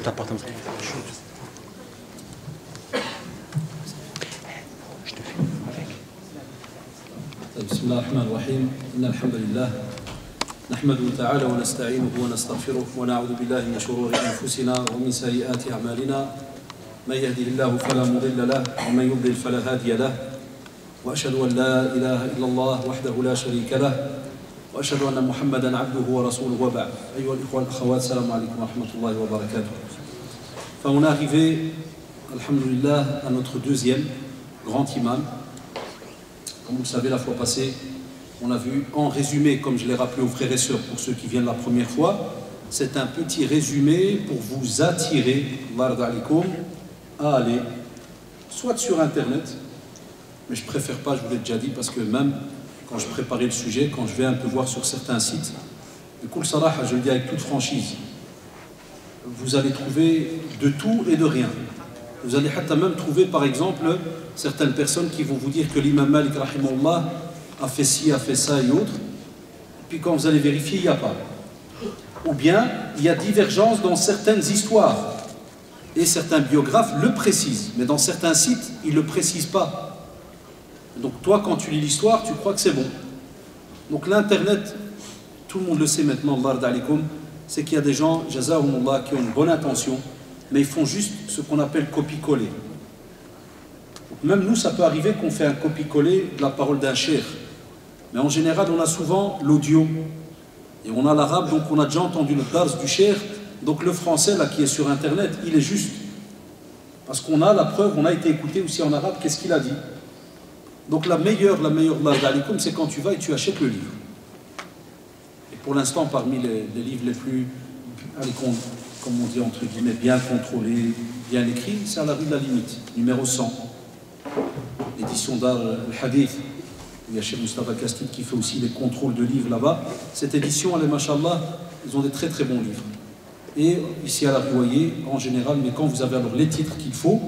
t'apporte un truc. بسم الله الرحمن الرحيم إن الحمد لله نحمده تعالى ونستعينه ونستغفره ونعوذ بالله من شرور أنفسنا ومن سيئات أعمالنا من يهده الله فلا مضل له ومن يضلل فلا هادي له وأشهد أن لا إله إلا الله وحده لا شريك له وأشهد أن محمدا عبده ورسوله وبعد أيها الإخوة والأخوات السلام عليكم ورحمة الله وبركاته. On est arrivé, alhamdulillah, à notre deuxième grand imam. Comme vous le savez, la fois passée, on a vu en résumé, comme je l'ai rappelé aux frères et sœurs, pour ceux qui viennent la première fois, c'est un petit résumé pour vous attirer, à aller, soit sur Internet, mais je préfère pas, je vous l'ai déjà dit, parce que même quand je préparais le sujet, quand je vais un peu voir sur certains sites, du coup, le Salah, je le dis avec toute franchise, vous allez trouver de tout et de rien. Vous allez même trouver, par exemple, certaines personnes qui vont vous dire que l'imam Malik, rahimahullah, a fait ci, a fait ça et autres. Et puis quand vous allez vérifier, il n'y a pas. Ou bien, il y a divergence dans certaines histoires. Et certains biographes le précisent. Mais dans certains sites, ils ne le précisent pas. Donc toi, quand tu lis l'histoire, tu crois que c'est bon. Donc l'Internet, tout le monde le sait maintenant, c'est qu'il y a des gens, jazahumullah, qui ont une bonne intention, mais ils font juste ce qu'on appelle copie-coller. Même nous, ça peut arriver qu'on fait un copie-coller de la parole d'un cheikh. Mais en général, on a souvent l'audio. Et on a l'arabe, donc on a déjà entendu le dars du cheikh. Donc le français, là, qui est sur Internet, il est juste. Parce qu'on a la preuve, on a été écouté aussi en arabe, qu'est-ce qu'il a dit. Donc la meilleure c'est quand tu vas et tu achètes le livre. Et pour l'instant, parmi les livres les plus, comme on dit entre guillemets, bien contrôlés, bien écrits, c'est à la rue de la Limite, numéro 100. L'édition d'Ar al-Hadith, il y a chez Mustafa Kastid qui fait aussi les contrôles de livres là-bas. Cette édition, allez, mashallah, ils ont des très très bons livres. Et ici à la Rivoyer, en général, mais quand vous avez alors les titres qu'il faut,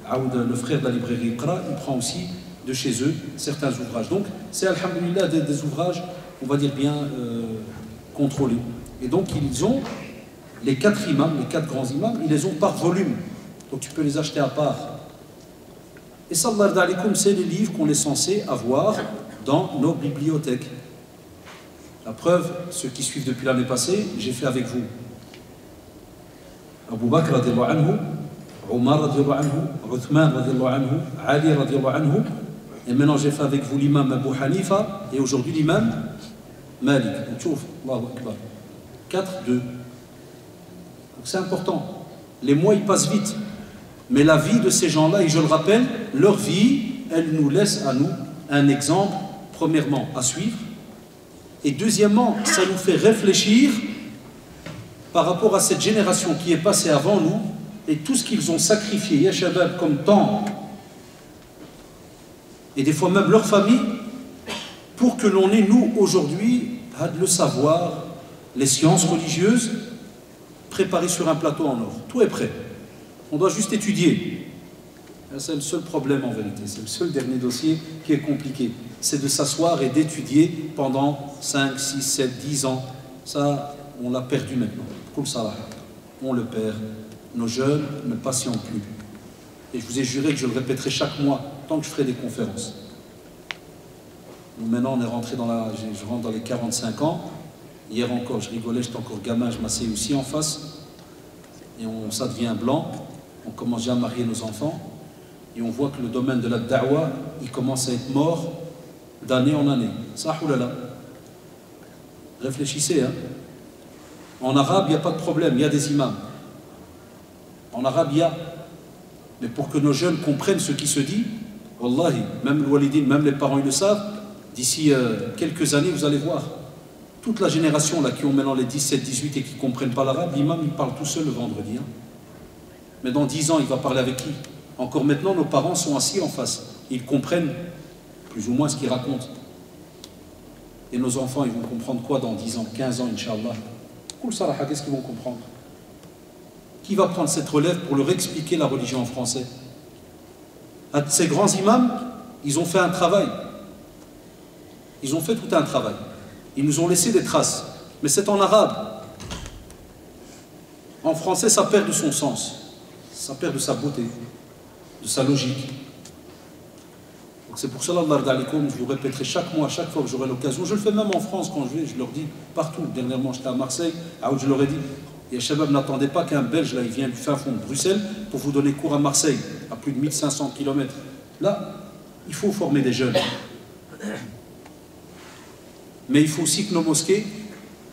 Aoud, le frère de la librairie Iqra, il prend aussi de chez eux certains ouvrages. Donc c'est, alhamdulillah, des ouvrages, on va dire bien contrôlés. Et donc ils ont les 4 imams, les 4 grands imams, ils les ont par volume. Donc tu peux les acheter à part. Et sallallahu alayhi wa sallam, c'est les livres qu'on est censé avoir dans nos bibliothèques. La preuve, ceux qui suivent depuis l'année passée, j'ai fait avec vous Abu Bakr radiallahu anhu, Omar radiallahu anhu, Uthman radiallahu anhu, Ali radiallahu anhu, et maintenant j'ai fait avec vous l'imam Abu Hanifa, et aujourd'hui l'imam Malik. Donc chouf, Allahu Akbar. 4-2. Donc c'est important. Les mois ils passent vite. Mais la vie de ces gens-là, et je le rappelle, leur vie, elle nous laisse à nous un exemple, premièrement, à suivre. Et deuxièmement, ça nous fait réfléchir par rapport à cette génération qui est passée avant nous et tout ce qu'ils ont sacrifié, Yashabab, comme temps, et des fois même leur famille, pour que l'on ait, nous, aujourd'hui, le savoir, les sciences religieuses, préparées sur un plateau en or. Tout est prêt. On doit juste étudier. C'est le seul problème en vérité, c'est le seul dernier dossier qui est compliqué. C'est de s'asseoir et d'étudier pendant 5, 6, 7, 10 ans. Ça, on l'a perdu maintenant. Comme ça, on le perd. Nos jeunes ne patientent plus. Et je vous ai juré que je le répéterai chaque mois, tant que je ferai des conférences. Donc maintenant, on est rentré dans je rentre dans les 45 ans. Hier encore, je rigolais, j'étais encore gamin, je m'asseyais aussi en face. Et ça devient blanc. On commence déjà à marier nos enfants et on voit que le domaine de la da'wa, il commence à être mort d'année en année. Ça, oulala. Réfléchissez, hein. En arabe, il n'y a pas de problème, il y a des imams. En arabe, il y a. Mais pour que nos jeunes comprennent ce qui se dit, wallahi, même le walidine, même les parents, ils le savent, d'ici quelques années, vous allez voir. Toute la génération là, qui ont maintenant les 17, 18 et qui ne comprennent pas l'arabe, l'imam, il parle tout seul le vendredi. Hein. Mais dans 10 ans, il va parler avec qui? Encore maintenant, nos parents sont assis en face. Ils comprennent plus ou moins ce qu'ils racontent. Et nos enfants, ils vont comprendre quoi dans 10 ans, 15 ans, Inch'Allah? Qu'est-ce qu'ils vont comprendre? Qui va prendre cette relève pour leur expliquer la religion en français? Ces grands imams, ils ont fait un travail. Ils ont fait tout un travail. Ils nous ont laissé des traces. Mais c'est en arabe. En français, ça perd de son sens, ça perd de sa beauté, de sa logique. Donc c'est pour cela, je vous répéterai chaque mois, chaque fois que j'aurai l'occasion. Je le fais même en France quand je vais, je leur dis partout. Dernièrement, j'étais à Marseille, où je leur ai dit, et Shabab, n'attendez pas qu'un Belge, là, il vient du fin fond de Bruxelles pour vous donner cours à Marseille, à plus de 1500 km. Là, il faut former des jeunes. Mais il faut aussi que nos mosquées,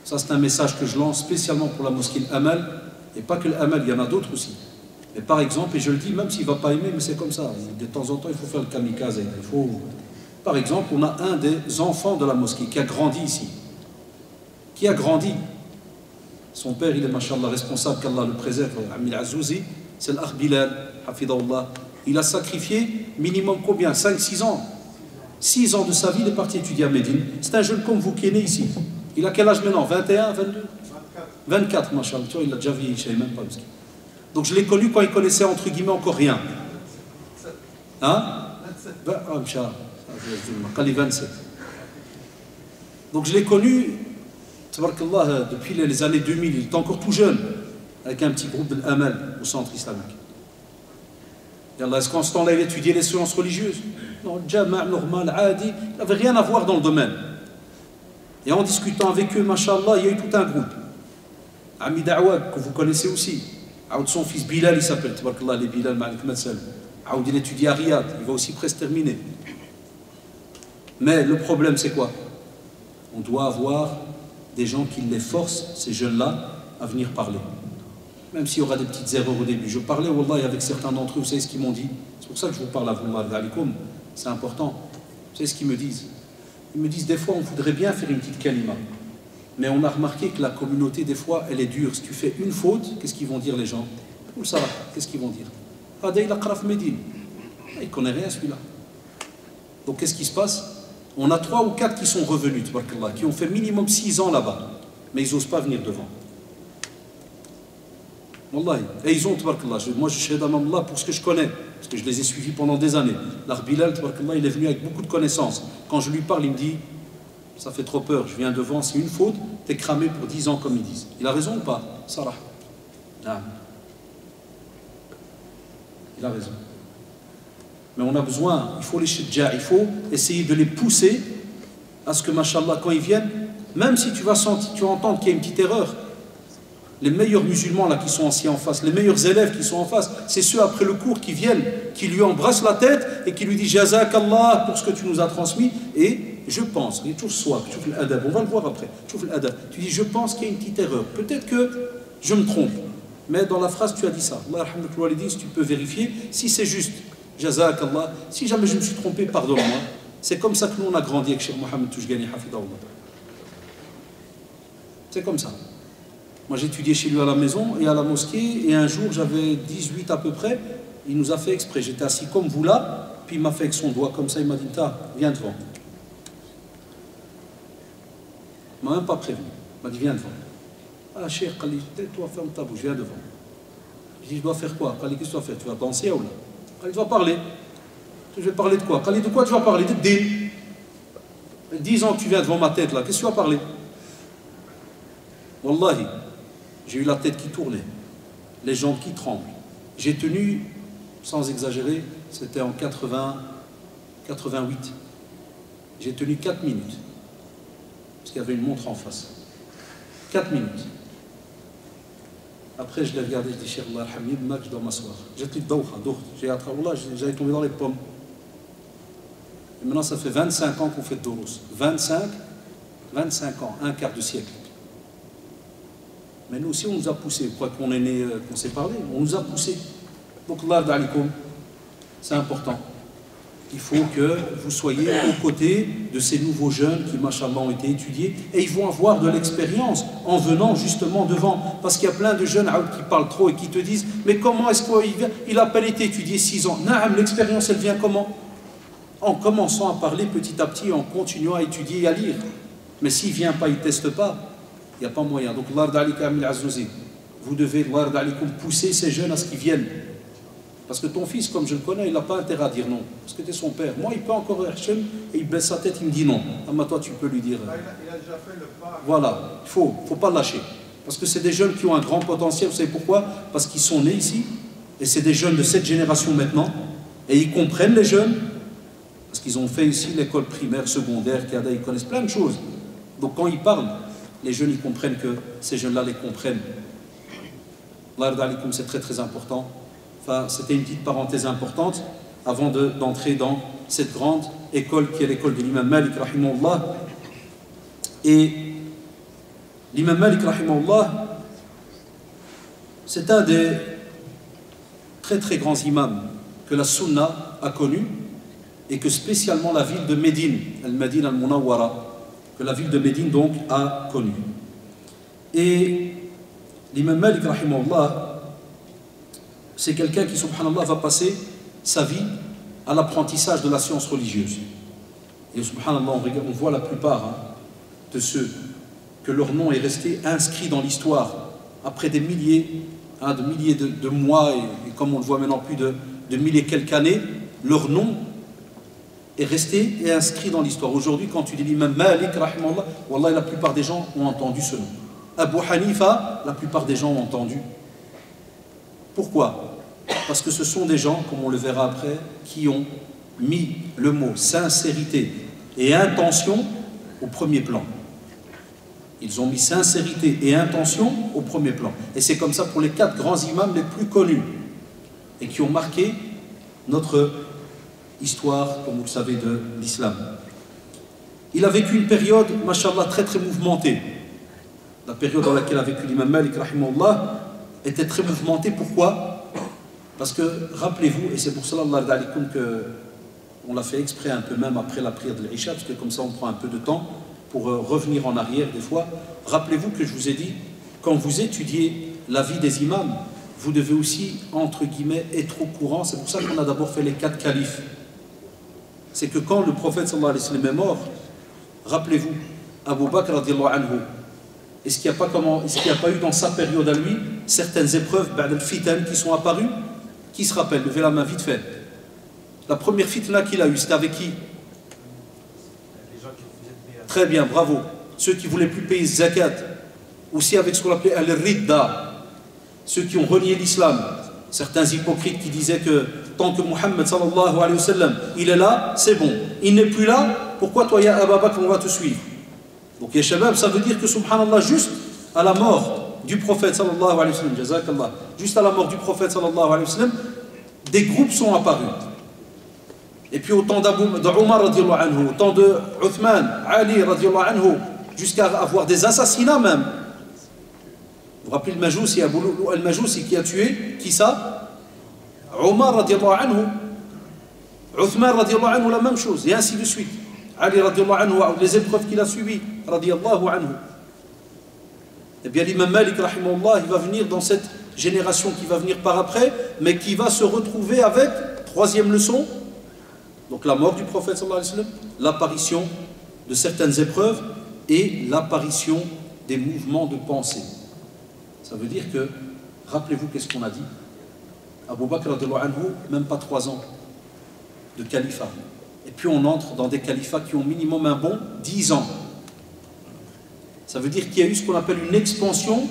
ça c'est un message que je lance spécialement pour la mosquée Amal, et pas que l'Amal, il y en a d'autres aussi. Et par exemple, et je le dis, même s'il ne va pas aimer, mais c'est comme ça, de temps en temps, il faut faire le kamikaze. Il faut... Par exemple, on a un des enfants de la mosquée qui a grandi ici. Qui a grandi. Son père, il est, machallah, responsable, qu'Allah le préserve, Amil Azouzi, c'est l'Akh Bilal, Hafidahullah. Il a sacrifié minimum combien? 5-6 ans. 6 ans de sa vie, il est parti étudier à Médine. C'est un jeune comme vous qui est né ici. Il a quel âge maintenant? 21, 22? 24, machallah. Tu vois, il a déjà vieilli, je ne savais même pas. Donc je l'ai connu quand il connaissait entre guillemets encore rien. Hein? 27. Donc je l'ai connu, depuis les années 2000, il était encore tout jeune, avec un petit groupe de l'Amal au centre islamique. Est-ce qu'en ce temps-là, il étudiait les sciences religieuses? Non, jama' normal, adi, il n'avait rien à voir dans le domaine. Et en discutant avec eux, machallah, il y a eu tout un groupe. Ami Da'wad, que vous connaissez aussi. Son fils Bilal, il s'appelle, les Bilal Malik Matsal. Il étudie à Riyad, il va aussi presque terminer. Mais le problème, c'est quoi? On doit avoir des gens qui les forcent, ces jeunes-là, à venir parler. Même s'il y aura des petites erreurs au début. Je parlais, wallah, avec certains d'entre eux, vous savez ce qu'ils m'ont dit? C'est pour ça que je vous parle à vous, c'est important. Vous savez ce qu'ils me disent? Ils me disent, des fois, on voudrait bien faire une petite kalima. Mais on a remarqué que la communauté, des fois, elle est dure. Si tu fais une faute, qu'est-ce qu'ils vont dire les gens? Où ça va? Qu'est-ce qu'ils vont dire? Ah, il a Kraf Médine. Il ne connaît rien, celui-là. Donc, qu'est-ce qui se passe? On a 3 ou 4 qui sont revenus, qui ont fait minimum 6 ans là-bas. Mais ils n'osent pas venir devant. Wallahi. Et ils ont, moi je suis Allah pour ce que je connais, parce que je les ai suivis pendant des années. L'Akh Bilal, il est venu avec beaucoup de connaissances. Quand je lui parle, il me dit, ça fait trop peur, je viens devant, c'est une faute, t'es cramé pour 10 ans comme ils disent. Il a raison ou pas? Sarah. Non. Il a raison. Mais on a besoin, il faut les shidja, il faut essayer de les pousser à ce que, machallah, quand ils viennent, même si tu vas sentir, tu vas entendre qu'il y a une petite erreur, les meilleurs musulmans là qui sont assis en face, les meilleurs élèves qui sont en face, c'est ceux après le cours qui viennent, qui lui embrassent la tête et qui lui disent Jazakallah pour ce que tu nous as transmis. Et je pense, il y a toujours soif, on va le voir après, tu dis je pense qu'il y a une petite erreur, peut-être que je me trompe, mais dans la phrase tu as dit ça. Allah si tu peux vérifier, si c'est juste Jazakallah, si jamais je me suis trompé, pardonne-moi. C'est comme ça que nous on a grandi avec Cheikh Mohamed Toujgani Hafidahullah. C'est comme ça. Moi j'étudiais chez lui à la maison et à la mosquée, et un jour j'avais 18 à peu près, il nous a fait exprès, j'étais assis comme vous là, puis il m'a fait avec son doigt comme ça, il m'a dit viens devant. Il m'a même pas prévenu, il m'a dit viens devant. Ah Cheikh, toi ferme ta bouche, viens devant. Je dis je dois faire quoi? Qu'est-ce que tu dois faire? Tu vas danser ou là? Tu vas parler. Je vais parler de quoi? De quoi tu vas parler? De din. 10 ans que tu viens devant ma tête là, qu'est-ce que tu vas parler? Wallahi. J'ai eu la tête qui tournait, les jambes qui tremblent. J'ai tenu, sans exagérer, c'était en 88. J'ai tenu 4 minutes, parce qu'il y avait une montre en face. 4 minutes. Après, je l'ai regardé, je dis, Cheikh Allah Hamid, je dois m'asseoir. J'étais j'allais tomber dans les pommes. Et maintenant, ça fait 25 ans qu'on fait de Doros. 25 ans, un quart de siècle. Mais nous aussi, on nous a poussés. Quoi qu'on est né, qu'on s'est parlé, on nous a poussés. Donc, Allah d'alikum, c'est important. Il faut que vous soyez aux côtés de ces nouveaux jeunes qui, machallah, ont été étudiés, et ils vont avoir de l'expérience en venant justement devant. Parce qu'il y a plein de jeunes qui parlent trop et qui te disent « Mais comment est-ce qu'il vient? Il n'a pas été étudié 6 ans. » Naam, l'expérience, elle vient comment? En commençant à parler petit à petit, en continuant à étudier et à lire. Mais s'il ne vient pas, il ne teste pas. Il n'y a pas moyen. Donc, vous devez pousser ces jeunes à ce qu'ils viennent. Parce que ton fils, comme je le connais, il n'a pas intérêt à dire non. Parce que tu es son père. Moi, il peut encore et il baisse sa tête, il me dit non. Ah, toi, tu peux lui dire. Il a déjà fait le pas. Voilà, il ne faut pas lâcher. Parce que c'est des jeunes qui ont un grand potentiel. Vous savez pourquoi? Parce qu'ils sont nés ici, et c'est des jeunes de cette génération maintenant, et ils comprennent les jeunes, parce qu'ils ont fait ici l'école primaire, secondaire, CADA, ils connaissent plein de choses. Donc quand ils parlent, les jeunes, ils comprennent que ces jeunes-là les comprennent. C'est très très important. Enfin, c'était une petite parenthèse importante avant d'entrer dans cette grande école qui est l'école de l'imam Malik, rahimahullah. Et l'imam Malik, rahimahullah, c'est un des très très grands imams que la sunna a connu et que spécialement la ville de Médine, al-Madine al-Munawwara, que la ville de Médine donc a connu. Et l'imam Malik, rahimahullah, c'est quelqu'un qui, subhanallah, va passer sa vie à l'apprentissage de la science religieuse. Et subhanallah, on voit la plupart de ceux que leur nom est resté inscrit dans l'histoire après des milliers, de mois, et comme on le voit maintenant plus de mille et quelques années, leur nom est resté et inscrit dans l'histoire. Aujourd'hui, quand tu dis l'imam Malik, rahimahullah, wallah, la plupart des gens ont entendu ce nom. Abu Hanifa, la plupart des gens ont entendu. Pourquoi? Parce que ce sont des gens, comme on le verra après, qui ont mis le mot sincérité et intention au premier plan. Ils ont mis sincérité et intention au premier plan. Et c'est comme ça pour les 4 grands imams les plus connus et qui ont marqué notre histoire, comme vous le savez, de l'islam. Il a vécu une période, mashallah, très très mouvementée. La période dans laquelle a vécu l'imam Malik, rahimahullah, était très mouvementée. Pourquoi? Parce que, rappelez-vous, et c'est pour cela qu'on l'a fait exprès un peu même après la prière de l'Isha, parce que comme ça on prend un peu de temps pour revenir en arrière des fois. Rappelez-vous que je vous ai dit, quand vous étudiez la vie des imams, vous devez aussi, entre guillemets, être au courant. C'est pour ça qu'on a d'abord fait les 4 califes. C'est que quand le prophète sallallahu alayhi wa sallam est mort, rappelez-vous, Abu Bakr radiallahu anhu, est-ce qu'il n'y a pas eu dans sa période à lui certaines épreuves, ba'd al-fitan, qui sont apparues? Qui se rappelle? Levez la main vite fait. La première fitna qu'il a eue, c'était avec qui? Très bien, bravo. Ceux qui ne voulaient plus payer zakat. Aussi avec ce qu'on appelait al-ridda. Ceux qui ont renié l'islam. Certains hypocrites qui disaient que tant que Muhammad sallallahu alayhi wa sallam, il est là, c'est bon. Il n'est plus là, pourquoi toi, ya Abu Bakr, on va te suivre? Donc, ya shabab, ça veut dire que, subhanallah, juste à la mort du prophète sallallahu alayhi wa sallam, jazakallah, juste à la mort du prophète sallallahu alayhi wa sallam, des groupes sont apparus. Et puis au temps d'Omar radiallahu anhu, au temps de Uthman, Ali radiallahu anhu, jusqu'à avoir des assassinats même. Vous vous rappelez le Majousi, Abu Lu'lu' al-Majousi qui a tué, qui ça? Omar radiallahu anhu, Uthman radiallahu anhu, la même chose, et ainsi de suite. Ali radiallahu anhu, les épreuves qu'il a suivies, radiallahu anhu. Eh bien l'imam Malik, rahimahullah, il va venir dans cette génération qui va venir par après, mais qui va se retrouver avec, 3e leçon, donc la mort du prophète sallallahu alayhi wa sallam, l'apparition de certaines épreuves et l'apparition des mouvements de pensée. Ça veut dire que, rappelez-vous qu'est-ce qu'on a dit? Abu Bakr radiallahu anhu, même pas 3 ans de califat. Et puis on entre dans des califats qui ont minimum un bon 10 ans. Ça veut dire qu'il y a eu ce qu'on appelle une expansion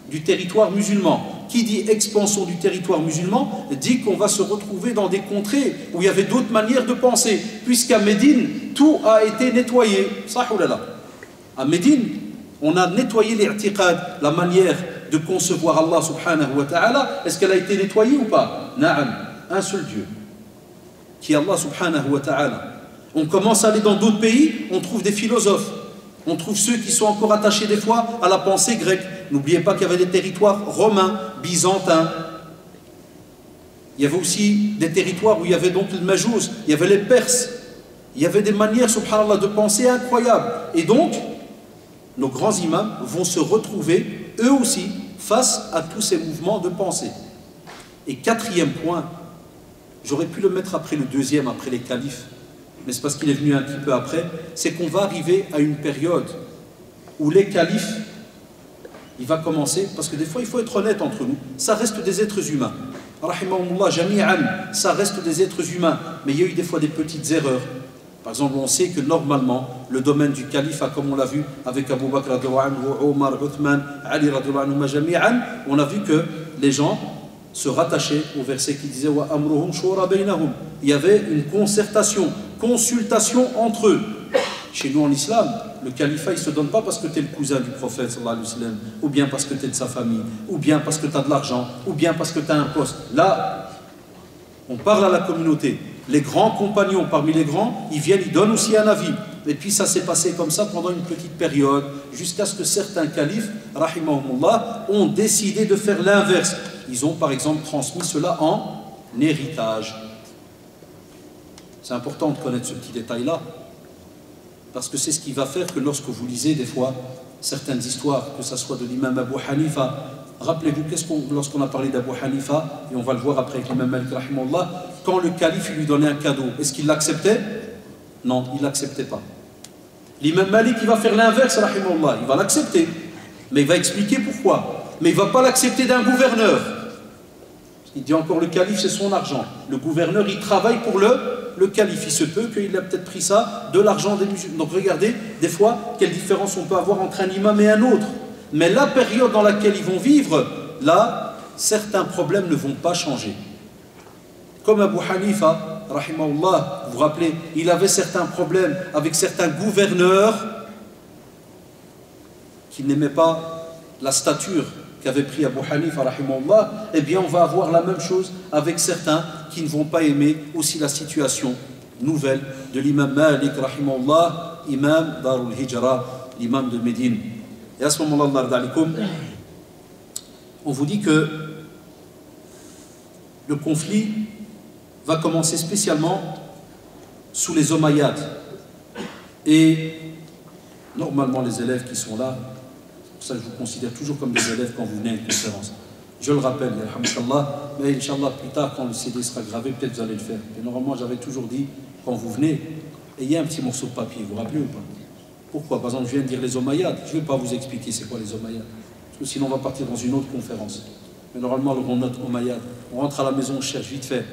du territoire musulman. Qui dit expansion du territoire musulman dit qu'on va se retrouver dans des contrées où il y avait d'autres manières de penser, puisqu'à Médine, tout a été nettoyé. À Médine, on a nettoyé l'i'tiqad, la manière de concevoir Allah subhanahu wa ta'ala. Est-ce qu'elle a été nettoyée ou pas? Na'am, un seul Dieu, qui est Allah subhanahu wa ta'ala. On commence à aller dans d'autres pays, on trouve des philosophes. On trouve ceux qui sont encore attachés des fois à la pensée grecque. N'oubliez pas qu'il y avait des territoires romains, byzantins. Il y avait aussi des territoires où il y avait donc le Majous, il y avait les Perses. Il y avait des manières, subhanallah, de penser incroyables. Et donc, nos grands imams vont se retrouver, eux aussi, face à tous ces mouvements de pensée. Et 4e point, j'aurais pu le mettre après le 2e, après les califes, mais c'est parce qu'il est venu un petit peu après, c'est qu'on va arriver à une période où les califes, il va commencer, parce que des fois il faut être honnête entre nous, ça reste des êtres humains. Rahimahumullah jami'an, ça reste des êtres humains, mais il y a eu des fois des petites erreurs. Par exemple, on sait que normalement, le domaine du califat, comme on l'a vu avec Abu Bakr, Omar, Uthman, Ali, on a vu que les gens se rattachaient au verset qui disait Wa amruhum shura baynahum. Il y avait une consultation entre eux. Chez nous en islam, le califat il ne se donne pas parce que tu es le cousin du prophète sallallahu alayhi wa sallam, ou bien parce que tu es de sa famille, ou bien parce que tu as de l'argent, ou bien parce que tu as un poste. Là, on parle à la communauté. Les grands compagnons parmi les grands, ils viennent, ils donnent aussi un avis. Et puis ça s'est passé comme ça pendant une petite période, jusqu'à ce que certains califes, rahimahumullah, ont décidé de faire l'inverse. Ils ont par exemple transmis cela en héritage. C'est important de connaître ce petit détail-là, parce que c'est ce qui va faire que lorsque vous lisez des fois certaines histoires, que ce soit de l'imam Abu Hanifa, rappelez-vous, lorsqu'on a parlé d'Abu Hanifa, et on va le voir après avec l'imam Malik rahimahullah, quand le calife lui donnait un cadeau, est-ce qu'il l'acceptait? Non, il ne l'acceptait pas. L'imam Malik, il va faire l'inverse, rahimahullah, il va l'accepter, mais il va expliquer pourquoi. Mais il ne va pas l'accepter d'un gouverneur. Il dit encore, le calife, c'est son argent. Le gouverneur, il travaille pour le calife. Il se peut qu'il a peut-être pris ça de l'argent des musulmans. Donc regardez, des fois, quelle différence on peut avoir entre un imam et un autre. Mais la période dans laquelle ils vont vivre, là, certains problèmes ne vont pas changer. Comme Abu Hanifa, rahimahullah, vous vous rappelez, il avait certains problèmes avec certains gouverneurs qui n'aimaient pas la stature qu'avait pris Abu Hanifa, rahimahullah. Eh bien, on va avoir la même chose avec certains qui ne vont pas aimer aussi la situation nouvelle de l'imam Malik, rahimahullah, imam Darul Hijra, l'imam de Médine. Et à ce moment-là, on vous dit que le conflit va commencer spécialement sous les Omeyyades. Et normalement, les élèves qui sont là, c'est pour ça que je vous considère toujours comme des élèves quand vous venez à une conférence. Je le rappelle, mais Inch'Allah, plus tard, quand le CD sera gravé, peut-être vous allez le faire. Et normalement, j'avais toujours dit, quand vous venez, ayez un petit morceau de papier, vous vous rappelez ou pas? Pourquoi? Par exemple, je viens de dire les Omeyyades. Je ne vais pas vous expliquer c'est quoi les Omeyyades. Parce que sinon, on va partir dans une autre conférence. Mais normalement, on note Omeyyades. On rentre à la maison, on cherche vite fait.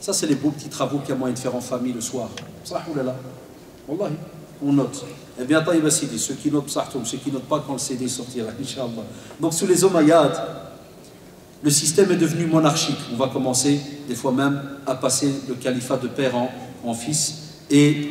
Ça, c'est les beaux petits travaux qu'il y a moyen de faire en famille le soir. Wallahi, on note. Eh bien, Taïba Sidi, ceux qui notent Psahtoum, ceux qui notent pas quand le CD sortira, Inch'Allah. Donc, sous les Omeyyades, le système est devenu monarchique. On va commencer, des fois même, à passer le califat de père en fils. Et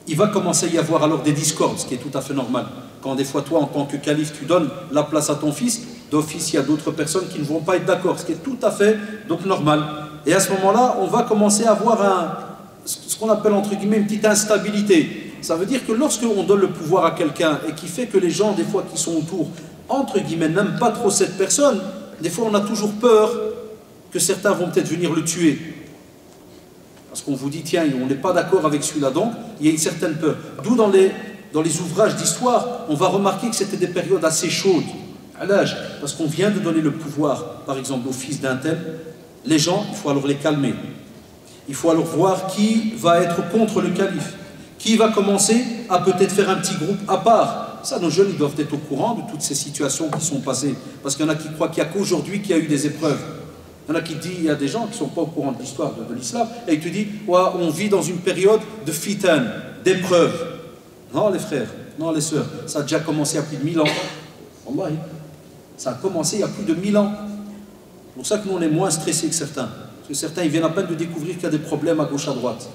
il va commencer à y avoir alors des discordes, ce qui est tout à fait normal. Quand des fois, toi, en tant que calife, tu donnes la place à ton fils, d'office, il y a d'autres personnes qui ne vont pas être d'accord, ce qui est tout à fait donc normal. Et à ce moment-là, on va commencer à avoir ce qu'on appelle entre guillemets une petite instabilité. Ça veut dire que lorsque on donne le pouvoir à quelqu'un et qui fait que les gens, des fois, qui sont autour, entre guillemets, n'aiment pas trop cette personne, des fois, on a toujours peur que certains vont peut-être venir le tuer. Parce qu'on vous dit, tiens, on n'est pas d'accord avec celui-là, donc il y a une certaine peur. D'où dans les ouvrages d'histoire, on va remarquer que c'était des périodes assez chaudes. À l'âge, parce qu'on vient de donner le pouvoir, par exemple, au fils d'un tel, les gens, il faut alors les calmer. Il faut alors voir qui va être contre le calife, qui va commencer à peut-être faire un petit groupe à part. Ça, nos jeunes, ils doivent être au courant de toutes ces situations qui sont passées. Parce qu'il y en a qui croient qu'il n'y a qu'aujourd'hui qu'il y a eu des épreuves. Il y en a qui disent, il y a des gens qui ne sont pas au courant de l'histoire de l'islam, et ils te disent, ouais, on vit dans une période de fitan, d'épreuves. Non, les frères, non, les sœurs, ça a déjà commencé il y a plus de 1000 ans. Wallahi, ça a commencé il y a plus de 1000 ans. C'est pour ça que nous, on est moins stressés que certains. Parce que certains, ils viennent à peine de découvrir qu'il y a des problèmes à gauche, à droite.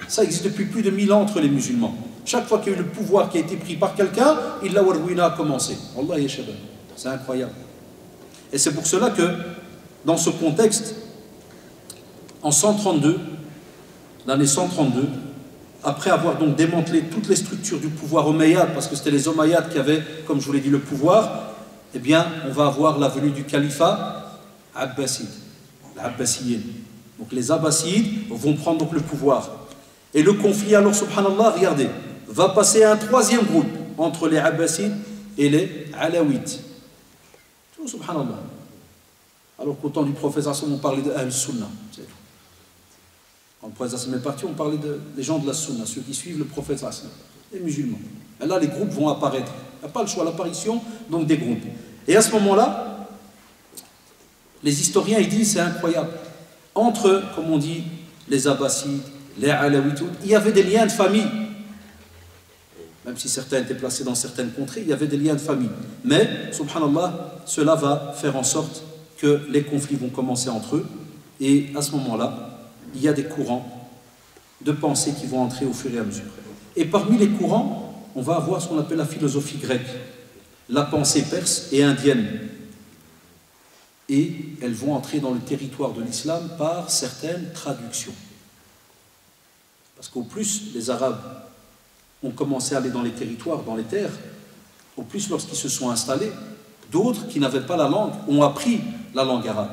Ça existe depuis plus de 1000 ans entre les musulmans. Chaque fois qu'il y a eu le pouvoir qui a été pris par quelqu'un, la warwina a commencé. Wallahi, c'est incroyable. Et c'est pour cela que, dans ce contexte, en 132, l'année 132, après avoir donc démantelé toutes les structures du pouvoir omeyyade, parce que c'était les Omeyyades qui avaient, comme je vous l'ai dit, le pouvoir, eh bien, on va avoir la venue du califat Abbaside, l'Abbasiyin. Donc les Abbasides vont prendre donc le pouvoir. Et le conflit, alors, subhanallah, regardez, va passer à un troisième groupe entre les Abbasides et les Alawites. Subhanallah. Alors qu'au temps du prophète, on parlait de Al-Sunnah. Quand le prophète est parti, on parlait des gens de la Sunna, ceux qui suivent le prophète, les musulmans. Et là, les groupes vont apparaître. Il n'y a pas le choix, l'apparition donc des groupes. Et à ce moment-là, les historiens ils disent c'est incroyable. Entre, comme on dit, les Abbasides, les Alaouites, il y avait des liens de famille. Même si certains étaient placés dans certaines contrées, il y avait des liens de famille. Mais, subhanallah, cela va faire en sorte que les conflits vont commencer entre eux. Et à ce moment-là, il y a des courants de pensée qui vont entrer au fur et à mesure. Et parmi les courants, on va avoir ce qu'on appelle la philosophie grecque, la pensée perse et indienne. Et elles vont entrer dans le territoire de l'islam par certaines traductions. Parce qu'au plus les Arabes ont commencé à aller dans les territoires, dans les terres, au plus lorsqu'ils se sont installés, d'autres qui n'avaient pas la langue ont appris la langue arabe.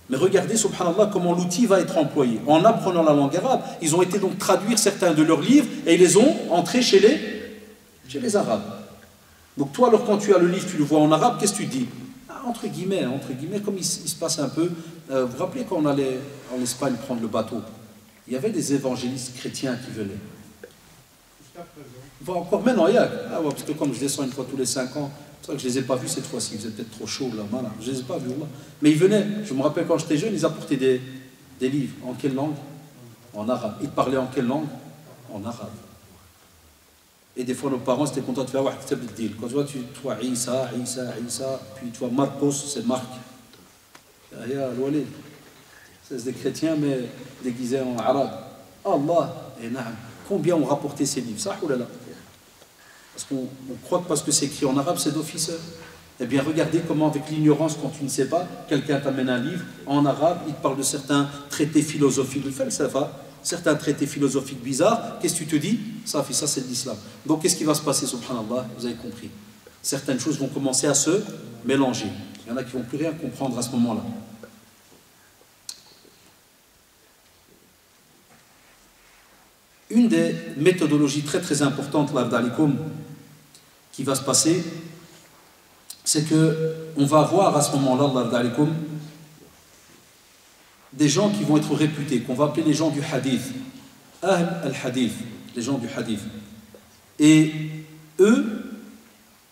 Mais regardez, subhanallah, comment l'outil va être employé. En apprenant la langue arabe, ils ont été donc traduire certains de leurs livres et ils les ont entrés chez les Arabes. Donc toi, alors quand tu as le livre, tu le vois en arabe, qu'est-ce que tu dis? Entre guillemets, comme il se passe un peu. Vous vous rappelez quand on allait en Espagne prendre le bateau, il y avait des évangélistes chrétiens qui venaient. Encore maintenant, il y a. Parce que comme je descends une fois tous les 5 ans, c'est vrai que je ne les ai pas vus cette fois-ci, ils étaient peut-être trop chauds là, voilà. Je ne les ai pas vus là. Mais ils venaient, je me rappelle quand j'étais jeune, ils apportaient des livres. En quelle langue? En arabe. Ils parlaient en quelle langue? En arabe. Et des fois nos parents étaient contents de faire quand tu vois, Isa, puis tu vois Marcos, c'est Marc. C'est des chrétiens mais déguisés en arabe. Allah, et naam. Combien ont rapporté ces livres? Ça ou là? Parce qu'on croit que parce que c'est écrit en arabe, c'est d'office. Eh bien, regardez comment, avec l'ignorance, quand tu ne sais pas, quelqu'un t'amène un livre en arabe, il te parle de certains traités philosophiques de falsafa, certains traités philosophiques bizarres. Qu'est-ce que tu te dis? Ça c'est de l'islam. Donc, qu'est-ce qui va se passer, subhanallah? Vous avez compris. Certaines choses vont commencer à se mélanger. Il y en a qui ne vont plus rien comprendre à ce moment-là. Une des méthodologies très très importantes, qui va se passer, c'est qu'on va avoir à ce moment-là, des gens qui vont être réputés, qu'on va appeler les gens du hadith, Ahl al-Hadith, les gens du hadith. Et eux,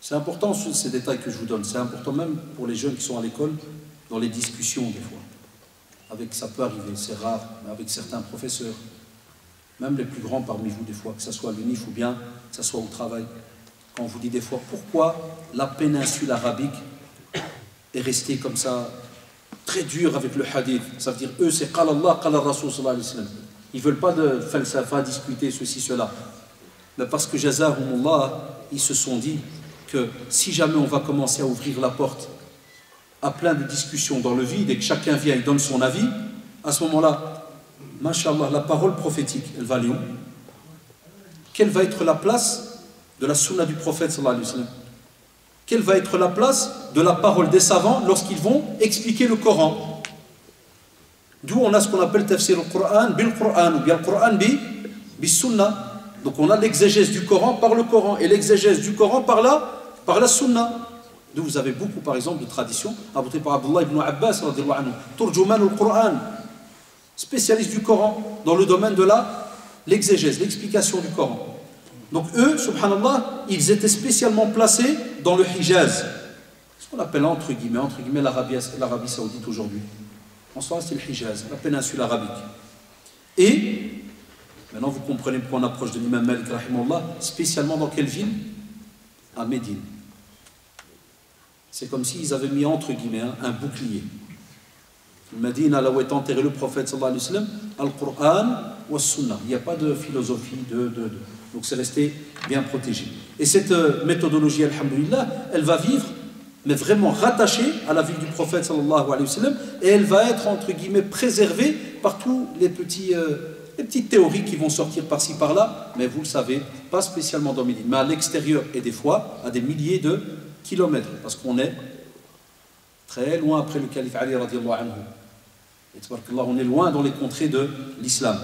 c'est important ces détails que je vous donne, c'est important même pour les jeunes qui sont à l'école, dans les discussions des fois. Ça peut arriver, c'est rare, mais avec certains professeurs, même les plus grands parmi vous des fois, que ce soit à l'UNIF ou bien que ce soit au travail, quand on vous dit des fois pourquoi la péninsule arabique est restée comme ça, très dure avec le hadith. Ça veut dire eux c'est qala Allah, qala Rasul sallallahu alayhi wa sallam. Ils ne veulent pas de falsafa, discuter ceci, cela. Mais parce que jazahumullah, ils se sont dit que si jamais on va commencer à ouvrir la porte à plein de discussions dans le vide et que chacun vient et donne son avis, à ce moment-là, Masha'Allah, la parole prophétique, elle va aller où? Quelle va être la place de la sunna du prophète sallallahu alayhi wa sallam? Quelle va être la place de la parole des savants lorsqu'ils vont expliquer le Coran? D'où on a ce qu'on appelle tafsir al-Qur'an bil-Qur'an ou bien al-Qur'an bis-Sunnah. Donc on a l'exégèse du Coran par le Coran et l'exégèse du Coran par la Sunna. D'où vous avez beaucoup par exemple de traditions apportées par Abdullah ibn Abbas radhiyallahu anhu, Turjuman al-Qur'an, spécialiste du Coran dans le domaine de l'exégèse, l'explication du Coran. Donc eux, subhanallah, ils étaient spécialement placés dans le Hijaz, ce qu'on appelle entre guillemets l'Arabie Saoudite aujourd'hui. En soi, c'est le Hijaz, la péninsule arabique. Et maintenant, vous comprenez pourquoi on approche de l'imam Malik, rahimahullah, spécialement dans quelle ville? À Médine. C'est comme s'ils avaient mis entre guillemets un bouclier. Médine, là où est enterré le prophète sallallahu alayhi wa sallam, Al-Qur'an wa Sunnah. Il n'y a pas de philosophie, donc c'est resté bien protégé. Et cette méthodologie, alhamdoulilah, elle va vivre, mais vraiment rattachée à la vie du prophète sallallahu alayhi wa sallam, et elle va être, entre guillemets, préservée par tous les petites théories qui vont sortir par-ci par-là, mais vous le savez, pas spécialement dans Médine, mais à l'extérieur, et des fois à des milliers de kilomètres, parce qu'on est très loin après le calife Ali radhiyallahu anhu. Et on est loin dans les contrées de l'islam.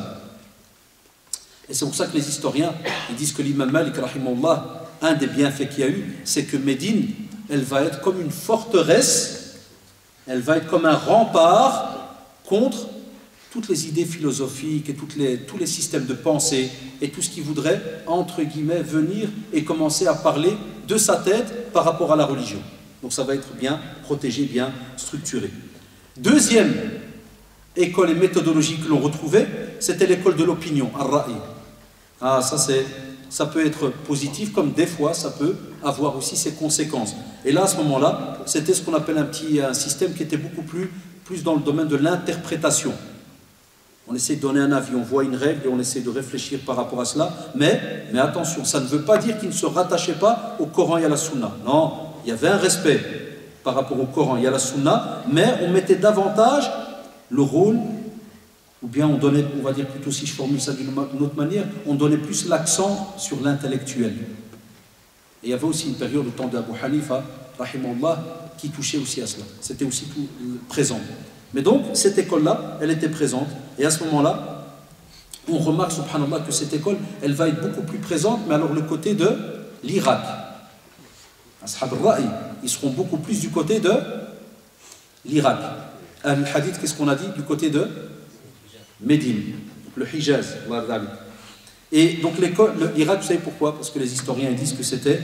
Et c'est pour ça que les historiens ils disent que l'imam Malik, rahimahullah, un des bienfaits qu'il y a eu, c'est que Médine, elle va être comme une forteresse, elle va être comme un rempart contre toutes les idées philosophiques et tous les systèmes de pensée et tout ce qui voudrait, entre guillemets, venir et commencer à parler de sa tête par rapport à la religion. Donc ça va être bien protégé, bien structuré. Deuxième école et méthodologie que l'on retrouvait, c'était l'école de l'opinion, ar-ra'i. Ah, ça peut être positif, comme des fois, ça peut avoir aussi ses conséquences. Et là, à ce moment-là, c'était ce qu'on appelle un système qui était beaucoup plus dans le domaine de l'interprétation. On essaie de donner un avis, on voit une règle et on essaie de réfléchir par rapport à cela. Mais attention, ça ne veut pas dire qu'il ne se rattachait pas au Coran et à la Sunna. Non, il y avait un respect par rapport au Coran et à la Sunna, mais on mettait davantage le rôle, ou bien on donnait, on va dire plutôt, si je formule ça d'une autre manière, on donnait plus l'accent sur l'intellectuel. Et il y avait aussi une période au temps d'Abu Hanifa, rahimahullah, qui touchait aussi à cela. C'était aussi tout présent. Mais donc, cette école-là, elle était présente. Et à ce moment-là, on remarque, subhanallah, que cette école, elle va être beaucoup plus présente, mais alors le côté de l'Irak. Ashab al-Ra'i, ils seront beaucoup plus du côté de l'Irak. Al-Hadith, qu'est-ce qu'on a dit? Du côté de Médine, le Hijaz. Et donc l'Irak, vous savez pourquoi? Parce que les historiens disent que c'était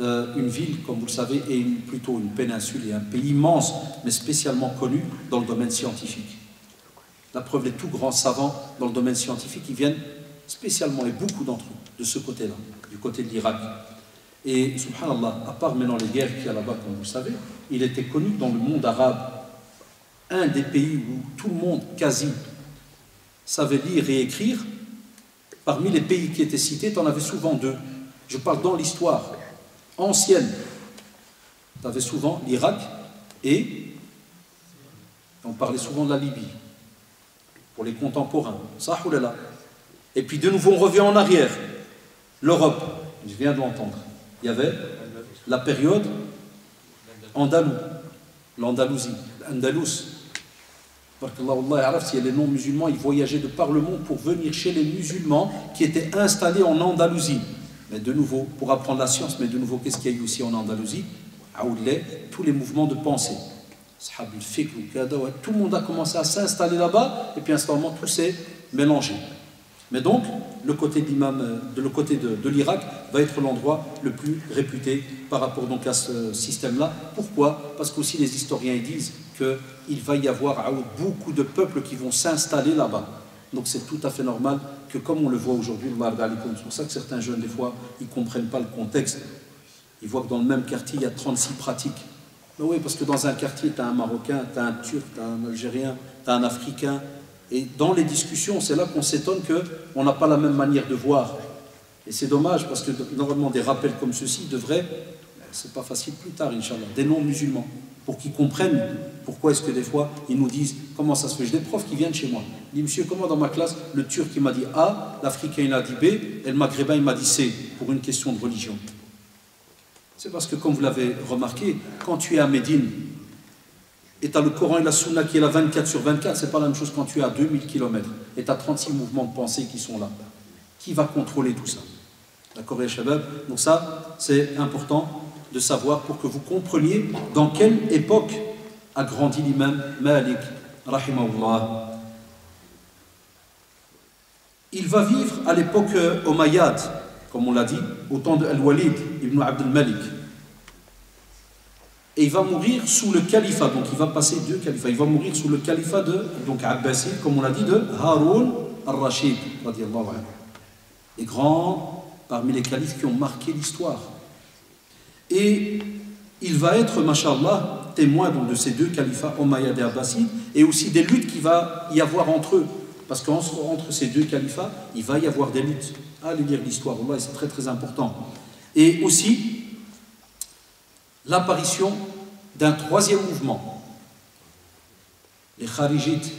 une ville, comme vous le savez, et plutôt une péninsule et un pays immense, mais spécialement connu dans le domaine scientifique. La preuve, les tout grands savants dans le domaine scientifique, ils viennent spécialement, et beaucoup d'entre eux, de ce côté-là, du côté de l'Irak. Et subhanallah, à part maintenant les guerres qu'il y a là-bas, comme vous le savez, il était connu dans le monde arabe, un des pays où tout le monde, quasi, savait lire et écrire. Parmi les pays qui étaient cités, tu en avais souvent deux. Je parle dans l'histoire ancienne. Tu avais souvent l'Irak et on parlait souvent de la Libye, pour les contemporains. Ça, oulala. Et puis de nouveau, on revient en arrière. L'Europe, je viens de l'entendre. Il y avait la période l'Andalousie, l'Andalous. Si les non-musulmans, ils voyageaient de par le monde pour venir chez les musulmans qui étaient installés en Andalousie. Mais de nouveau, pour apprendre la science, mais de nouveau, qu'est-ce qu'il y a eu aussi en Andalousie? Tous les mouvements de pensée. Tout le monde a commencé à s'installer là-bas, et puis instantanément, tout s'est mélangé. Mais donc, le côté de l'Irak va être l'endroit le plus réputé par rapport donc à ce système-là. Pourquoi? Parce qu'aussi les historiens disent qu'il va y avoir beaucoup de peuples qui vont s'installer là-bas. Donc c'est tout à fait normal que, comme on le voit aujourd'hui, c'est pour ça que certains jeunes, des fois, ils ne comprennent pas le contexte. Ils voient que dans le même quartier, il y a 36 pratiques. Mais oui, parce que dans un quartier, tu as un Marocain, tu as un Turc, tu as un Algérien, tu as un Africain. Et dans les discussions, c'est là qu'on s'étonne qu'on n'a pas la même manière de voir. Et c'est dommage, parce que normalement, des rappels comme ceux-ci devraient, c'est pas facile plus tard, Inch'Allah, des non-musulmans, pour qu'ils comprennent pourquoi est-ce que des fois, ils nous disent, comment ça se fait? J'ai des profs qui viennent chez moi. Ils disent, monsieur, comment dans ma classe, le Turc, il m'a dit A, l'Africain, il a dit B, et le Maghrébin, il m'a dit C, pour une question de religion. C'est parce que, comme vous l'avez remarqué, quand tu es à Médine, et tu as le Coran et la Sunna qui est là 24/24, c'est pas la même chose quand tu es à 2000 km, et tu as 36 mouvements de pensée qui sont là. Qui va contrôler tout ça? D'accord, ya Shabab? Donc ça, c'est important de savoir pour que vous compreniez dans quelle époque a grandi l'imam Malik, rahimahullah. Il va vivre à l'époque Omeyyade, comme on l'a dit, au temps de Al-Walid ibn Abd al-Malik. Et il va mourir sous le califat, donc il va passer deux califats. Il va mourir sous le califat de, donc Abbasid, comme on l'a dit, de Haroun al-Rashid, radiyallahu anhu. Et grand parmi les califes qui ont marqué l'histoire. Et il va être, mashallah, témoin donc, de ces deux califats, Omeyyade et Abbasid, et aussi des luttes qu'il va y avoir entre eux. Parce qu'entre ces deux califats, il va y avoir des luttes. Allez lire l'histoire, c'est très très important. Et aussi, l'apparition d'un troisième mouvement, les Kharijites.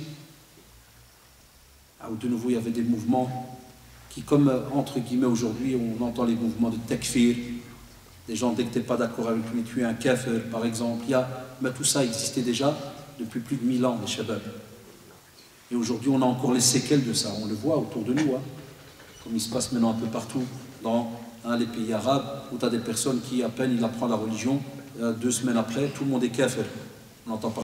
De nouveau, il y avait des mouvements qui, comme entre guillemets aujourd'hui, on entend les mouvements de takfir, des gens, dès que tu n'es pas d'accord avec lui, tu es un kafir, par exemple. Mais tout ça existait déjà depuis plus de 1000 ans, les shabab. Et aujourd'hui, on a encore les séquelles de ça, on le voit autour de nous, comme il se passe maintenant un peu partout dans les pays arabes, où tu as des personnes qui, à peine ils apprennent la religion, 2 semaines après, tout le monde est kafir. On entend parler